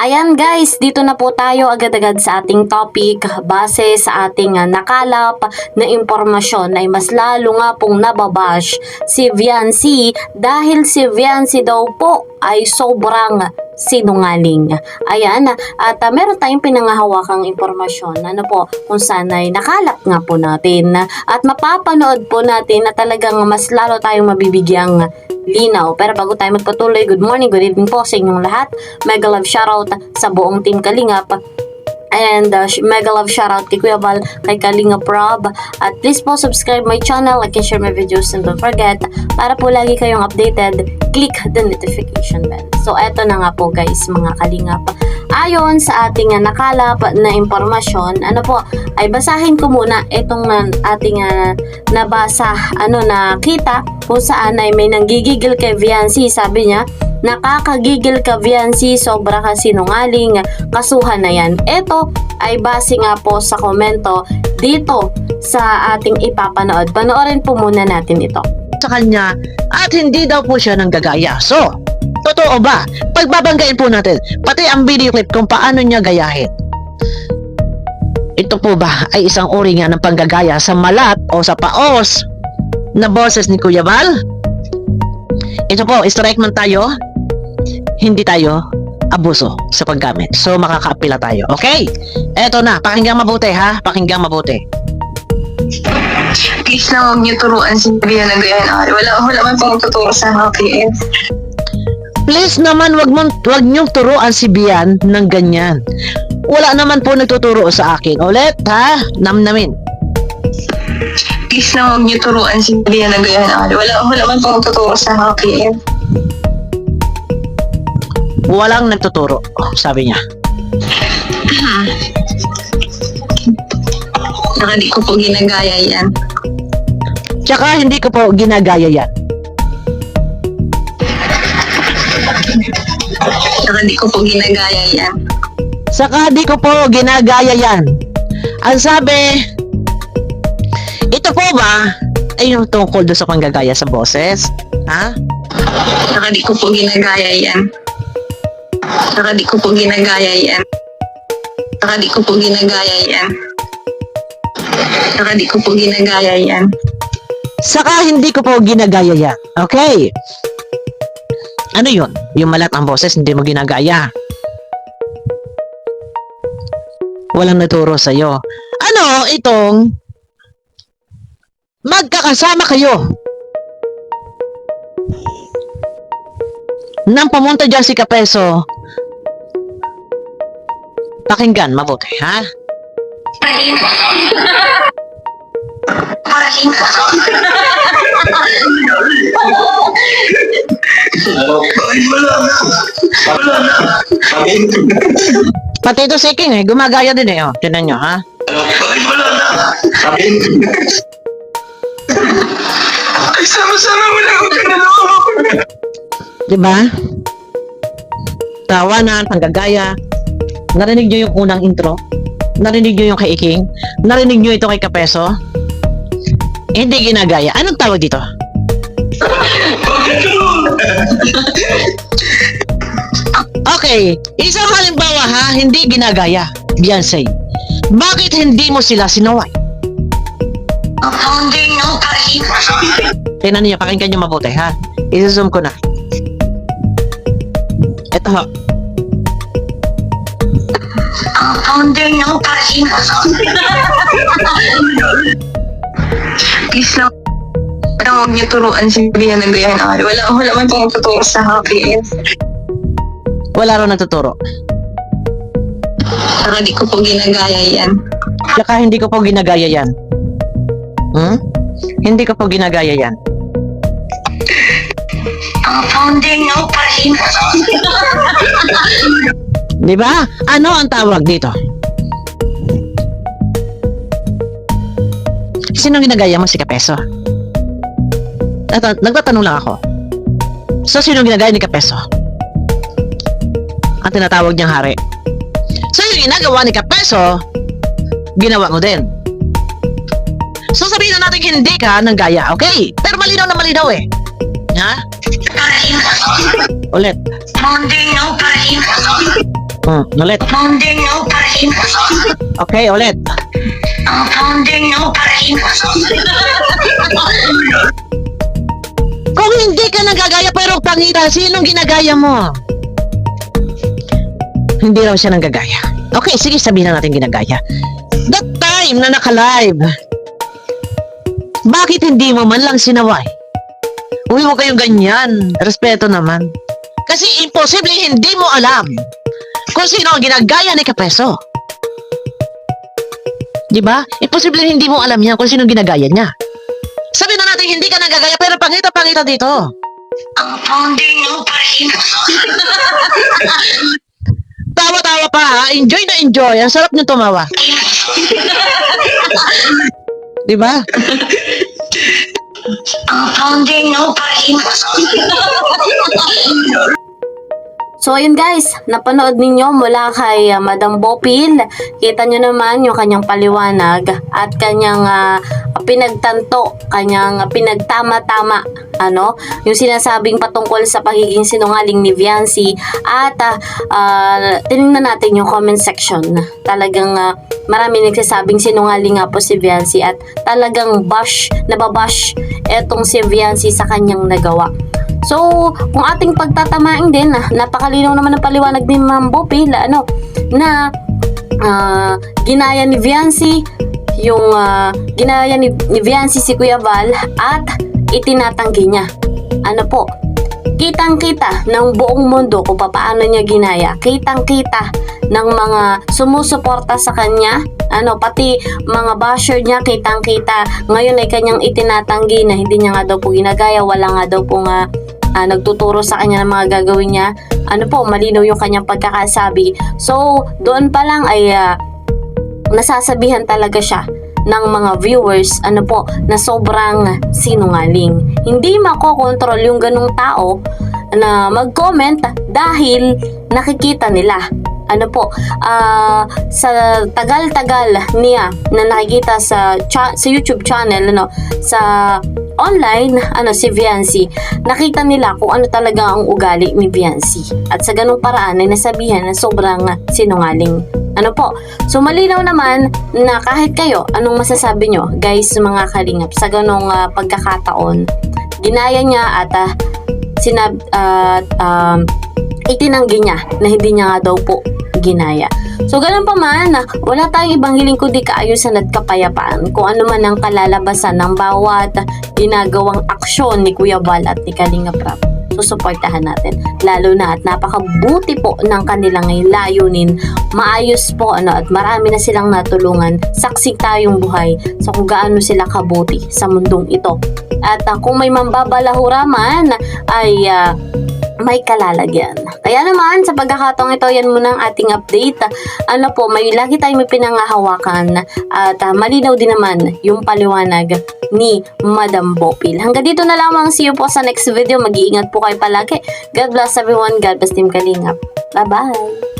Ayan guys, dito na po tayo agad-agad sa ating topic. Base sa ating nakalap na impormasyon ay mas lalo nga pong nababash si Viancy dahil si Viancy daw po ay sobrang sinungaling. Ayan, at meron tayong pinangahawakang impormasyon kung saan ay nakalap nga po natin at mapapanood po natin na talagang mas lalo tayong mabibigyang linaw. Pero bago tayo magpatuloy, good morning, good evening po sa inyong lahat. Mega love shoutout sa buong team Kalingap. And mega love shoutout kay Kuya Val, kay Kalingap Rob. At please po subscribe my channel, like and share my videos, and don't forget, para po lagi kayong updated, click the notification bell. So eto na nga po guys mga Kalingap. Ayon sa ating nakalap na impormasyon, ay basahin ko muna itong ating nabasa, nakita kung saan ay may nanggigigil kay Viancy. Sabi niya, nakakagigil ka Viancy, sobra ka sinungaling, kasuhan na yan. Ito ay base nga po sa komento dito sa ating ipapanood. Panoorin po muna natin ito. Sa kanya at hindi daw po siya nanggagaya. So, totoo ba? Pagbabanggain po natin pati ang video clip kung paano niya gayahin. Ito po ba ay isang uri nga ng panggagaya sa malat o sa paos na boses ni Kuya Val? Ito po, strike man tayo, hindi tayo abuso sa paggamit. So, makakaapila tayo. Okay? Eto na, pakinggang mabuti ha? Pakinggang mabuti. Please lang huwag niyo turuan si Bia na ganyan. Wala man pong tuturo sa happy end. Please naman wag niyong turuan si Bian ng ganyan. Wala naman po nagtuturo sa akin. Ulit ha? Namnamin. Please lang huwag niyo turuan si Bia na ganyan. Wala man pong tuturo sa happy end. Walang nagtuturo, sabi niya. Saka di ko po ginagaya yan. Tsaka hindi ko po ginagaya yan. Saka di ko po ginagaya yan. Saka di ko po ginagaya yan. Ang sabi, ito po ba ay yung tungkol doon sa panggagaya sa boses? Ha? Saka di ko po ginagaya yan. Saka di ko po ginagaya yan. Saka di ko po ginagaya yan. Saka di ko po ginagaya yan. Saka hindi ko po ginagaya yan. Okay. Ano yun? Yung malat ang boses, hindi mo ginagaya. Walang naturo sa'yo. Ano itong magkakasama kayo nang pumunta dyan si Kapeso? Pakinggan mabuti, ha? Pati ito si King gumagaya din oh. Tinan nyo, ha? Ay, sama-sama mo lang ako tinanong. Diba? Tawanan, panggagaya. Narinig nyo yung unang intro? Narinig nyo yung kay Iking? Narinig nyo ito kay Kapeso? Hindi ginagaya. Anong tawag dito? Okay, isang halimbawa ha, hindi ginagaya. Beyonce, bakit hindi mo sila sinaway? Hindi nyo kain. Tingnan niyo, pakinggan niyo mabuti ha. I-zoom ko na. Ito ho. Hindi nyo kain. Please lang huwag niyo turuan si Bia na ganyan. Wala man pong tuturo sa happy end. Wala raw nagtuturo. Saka di ko po ginagaya yan. Tsaka hindi ko po ginagaya yan. Hindi ko po ginagaya yan. Hindi nyo kain. Di ba? Ano ang tawag dito? Sino ginagaya mo? Si Kapeso? Nagtatanong lang ako. So, sino ginagaya ni Kapeso? Ang tinatawag niyang hari. So, yung ginagawa ni Kapeso, ginawa mo din. So, sabihin na natin hindi ka ng gaya, okay? Pero malinaw na malinaw eh. Ha? Ulit. Hindi nyo kain. Ulit. Founding no pa rin. Okay, ulit. Ang founding no pa rin. Kung hindi ka nagagaya pero pangita, sinong ginagaya mo? Hindi raw siya nanggagaya. Okay, sige, sabihin na natin ginagaya. That time na naka-live, bakit hindi mo man lang sinaway? Uy, mo kayong ganyan. Respeto naman. Kasi imposible hindi mo alam kung sino ang ginagaya ni Kapeso. Di ba? Imposible hindi mo alam yan kung sino ang ginagaya niya. Sabi na natin hindi ka nagagaya pero pangita dito. Ang founding no pa rin. Tawa-tawa pa ha. Enjoy na enjoy. Ang sarap niyo tumawa. Di ba? Ang founding no pa rin. So ayun guys, napanood ninyo mula kay Madam Bopil. Kita nyo naman yung kanyang paliwanag at kanyang pinagtanto, kanyang pinagtama-tama, yung sinasabing patungkol sa pagiging sinungaling ni Viancy. At tinignan natin yung comment section. Talagang marami nagsasabing sinungaling nga po si Viancy at talagang nababash etong si Viancy sa kanyang nagawa. So, kung ating pagtatamain din, napakalinaw naman ng paliwanag ni Ma'am Bopil, na ginaya ni Viancy, ginaya ni Viancy si Kuya Val at itinatanggi niya. Kitang-kita ng buong mundo kung paano niya ginaya. Kitang-kita ng mga sumusuporta sa kanya, pati mga basher niya, kitang-kita. Ngayon ay kanyang itinatanggi na hindi niya nga daw po ginagaya, wala nga daw po nagtuturo sa kanya ng mga gagawin niya. Malinaw yung kanyang pagkakasabi. So, doon pa lang ay nasasabihan talaga siya ng mga viewers na sobrang sinungaling. Hindi makokontrol yung ganung tao na mag-comment dahil nakikita nila. Sa tagal-tagal niya na nakikita sa YouTube channel, sa online, si Viancy, nakita nila kung ano talaga ang ugali ni Viancy. At sa ganung paraan ay nasabihan na sobrang sinungaling. So malinaw naman na kahit kayo, anong masasabi nyo, guys, mga kalingap, sa ganung pagkakataon, ginaya niya at itinanggi niya na hindi niya nga daw po ginaya. So ganun pa man, wala tayong ibang hiling kundi kaayusan at kapayapaan kung ano man ang kalalabasan ng bawat ginagawang aksyon ni Kuya Val at ni Kalingap Rap. Susuportahan natin, lalo na at napakabuti po ng kanilang layunin. Maayos po at marami na silang natulungan. Saksi tayong buhay sa kung gaano sila kabuti sa mundong ito. At kung may mambabalahura man ay may kalalagyan. Kaya naman, sa pagkakataong ito, yan muna ang ating update. May lagi tayong may pinangahawakan at malinaw din naman yung paliwanag ni Madam Bopil. Hanggang dito na lamang. See you po sa next video. Mag-iingat po kayo palagi. God bless everyone. God bless Team Kalingap. Bye-bye!